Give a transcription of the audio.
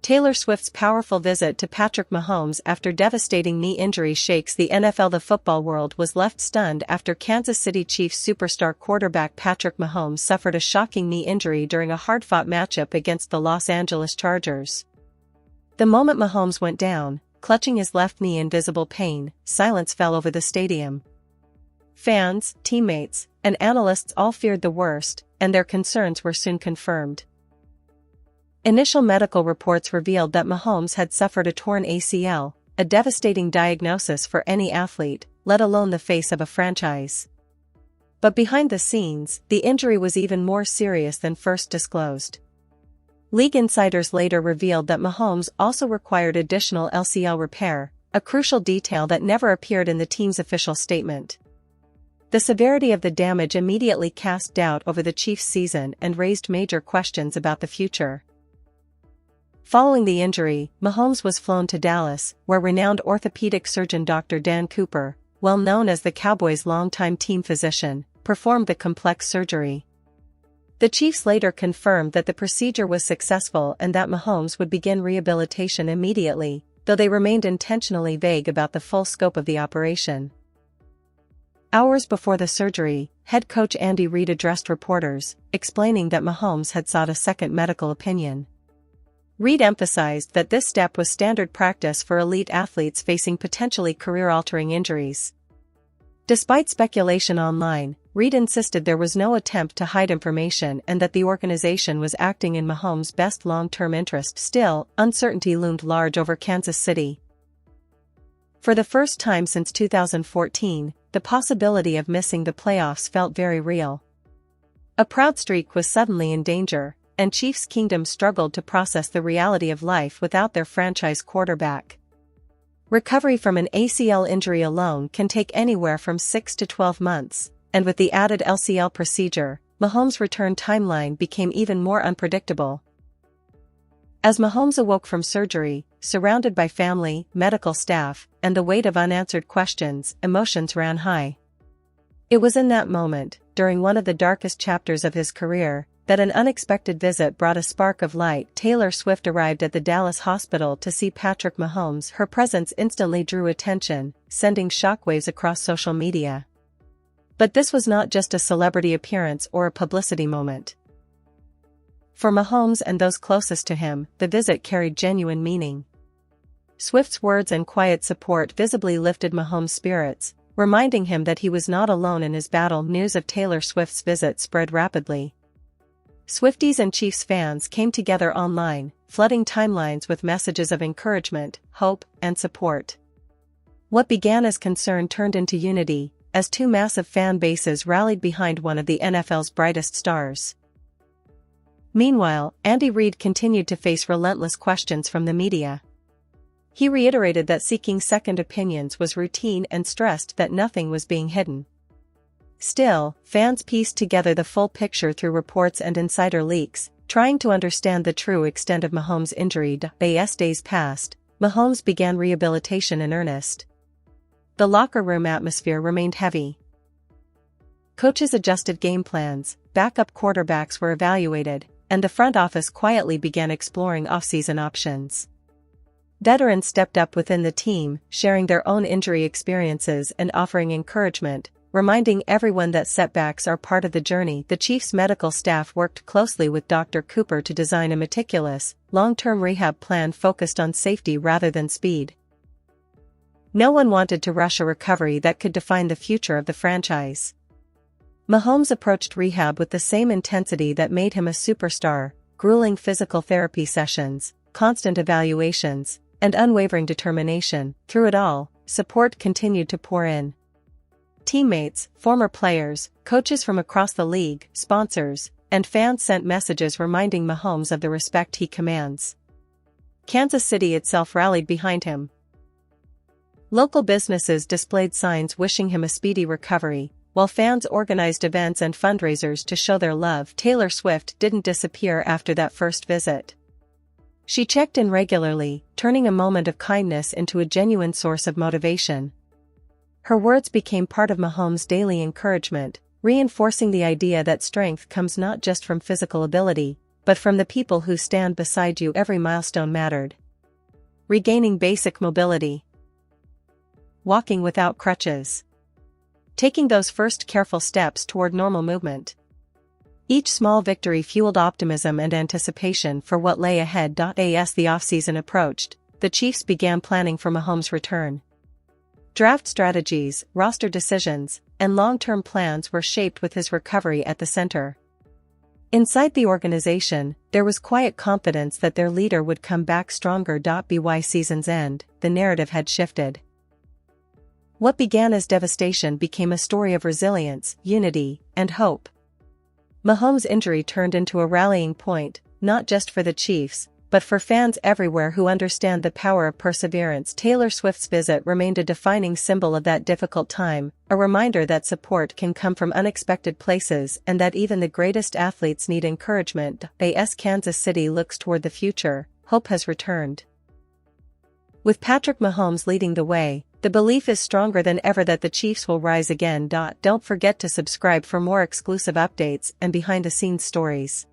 Taylor Swift's powerful visit to Patrick Mahomes after devastating knee injury shakes the NFL. The football world was left stunned after Kansas City Chiefs superstar quarterback Patrick Mahomes suffered a shocking knee injury during a hard-fought matchup against the Los Angeles Chargers. The moment Mahomes went down, clutching his left knee in visible pain, silence fell over the stadium. Fans, teammates, and analysts all feared the worst, and their concerns were soon confirmed. Initial medical reports revealed that Mahomes had suffered a torn ACL, a devastating diagnosis for any athlete, let alone the face of a franchise. But behind the scenes, the injury was even more serious than first disclosed. League insiders later revealed that Mahomes also required additional LCL repair, a crucial detail that never appeared in the team's official statement. The severity of the damage immediately cast doubt over the Chiefs' season and raised major questions about the future. Following the injury, Mahomes was flown to Dallas, where renowned orthopedic surgeon Dr. Dan Cooper, well known as the Cowboys' longtime team physician, performed the complex surgery. The Chiefs later confirmed that the procedure was successful and that Mahomes would begin rehabilitation immediately, though they remained intentionally vague about the full scope of the operation. Hours before the surgery, head coach Andy Reid addressed reporters, explaining that Mahomes had sought a second medical opinion. Reid emphasized that this step was standard practice for elite athletes facing potentially career-altering injuries. Despite speculation online, Reid insisted there was no attempt to hide information and that the organization was acting in Mahomes' best long-term interest. Still, uncertainty loomed large over Kansas City. For the first time since 2014, the possibility of missing the playoffs felt very real. A proud streak was suddenly in danger, and Chiefs Kingdom struggled to process the reality of life without their franchise quarterback. Recovery from an ACL injury alone can take anywhere from 6 to 12 months, and with the added LCL procedure, Mahomes' return timeline became even more unpredictable. As Mahomes awoke from surgery, surrounded by family, medical staff, and the weight of unanswered questions, emotions ran high. It was in that moment, during one of the darkest chapters of his career, that an unexpected visit brought a spark of light. Taylor Swift arrived at the Dallas hospital to see Patrick Mahomes. Her presence instantly drew attention, sending shockwaves across social media. But this was not just a celebrity appearance or a publicity moment. For Mahomes and those closest to him, the visit carried genuine meaning. Swift's words and quiet support visibly lifted Mahomes' spirits, reminding him that he was not alone in his battle. News of Taylor Swift's visit spread rapidly. Swifties and Chiefs fans came together online, flooding timelines with messages of encouragement, hope, and support. What began as concern turned into unity, as two massive fan bases rallied behind one of the NFL's brightest stars. Meanwhile, Andy Reid continued to face relentless questions from the media. He reiterated that seeking second opinions was routine and stressed that nothing was being hidden. Still, fans pieced together the full picture through reports and insider leaks, trying to understand the true extent of Mahomes' injury. As days passed, Mahomes began rehabilitation in earnest. The locker room atmosphere remained heavy. Coaches adjusted game plans, backup quarterbacks were evaluated, and the front office quietly began exploring off-season options. Veterans stepped up within the team, sharing their own injury experiences and offering encouragement, reminding everyone that setbacks are part of the journey. The Chiefs' medical staff worked closely with Dr. Cooper to design a meticulous, long-term rehab plan focused on safety rather than speed. No one wanted to rush a recovery that could define the future of the franchise. Mahomes approached rehab with the same intensity that made him a superstar: grueling physical therapy sessions, constant evaluations, and unwavering determination. Through it all, support continued to pour in. Teammates, former players, coaches from across the league, sponsors, and fans sent messages reminding Mahomes of the respect he commands. Kansas City itself rallied behind him. Local businesses displayed signs wishing him a speedy recovery, while fans organized events and fundraisers to show their love. Taylor Swift didn't disappear after that first visit. She checked in regularly, turning a moment of kindness into a genuine source of motivation. Her words became part of Mahomes' daily encouragement, reinforcing the idea that strength comes not just from physical ability, but from the people who stand beside you. Every milestone mattered. Regaining basic mobility. Walking without crutches. Taking those first careful steps toward normal movement. Each small victory fueled optimism and anticipation for what lay ahead. As the offseason approached, the Chiefs began planning for Mahomes' return. Draft strategies, roster decisions, and long-term plans were shaped with his recovery at the center. Inside the organization, there was quiet confidence that their leader would come back stronger. By season's end, the narrative had shifted. What began as devastation became a story of resilience, unity, and hope. Mahomes' injury turned into a rallying point, not just for the Chiefs, but for fans everywhere who understand the power of perseverance. Taylor Swift's visit remained a defining symbol of that difficult time, a reminder that support can come from unexpected places and that even the greatest athletes need encouragement. As Kansas City looks toward the future, hope has returned. With Patrick Mahomes leading the way, the belief is stronger than ever that the Chiefs will rise again. Don't forget to subscribe for more exclusive updates and behind-the-scenes stories.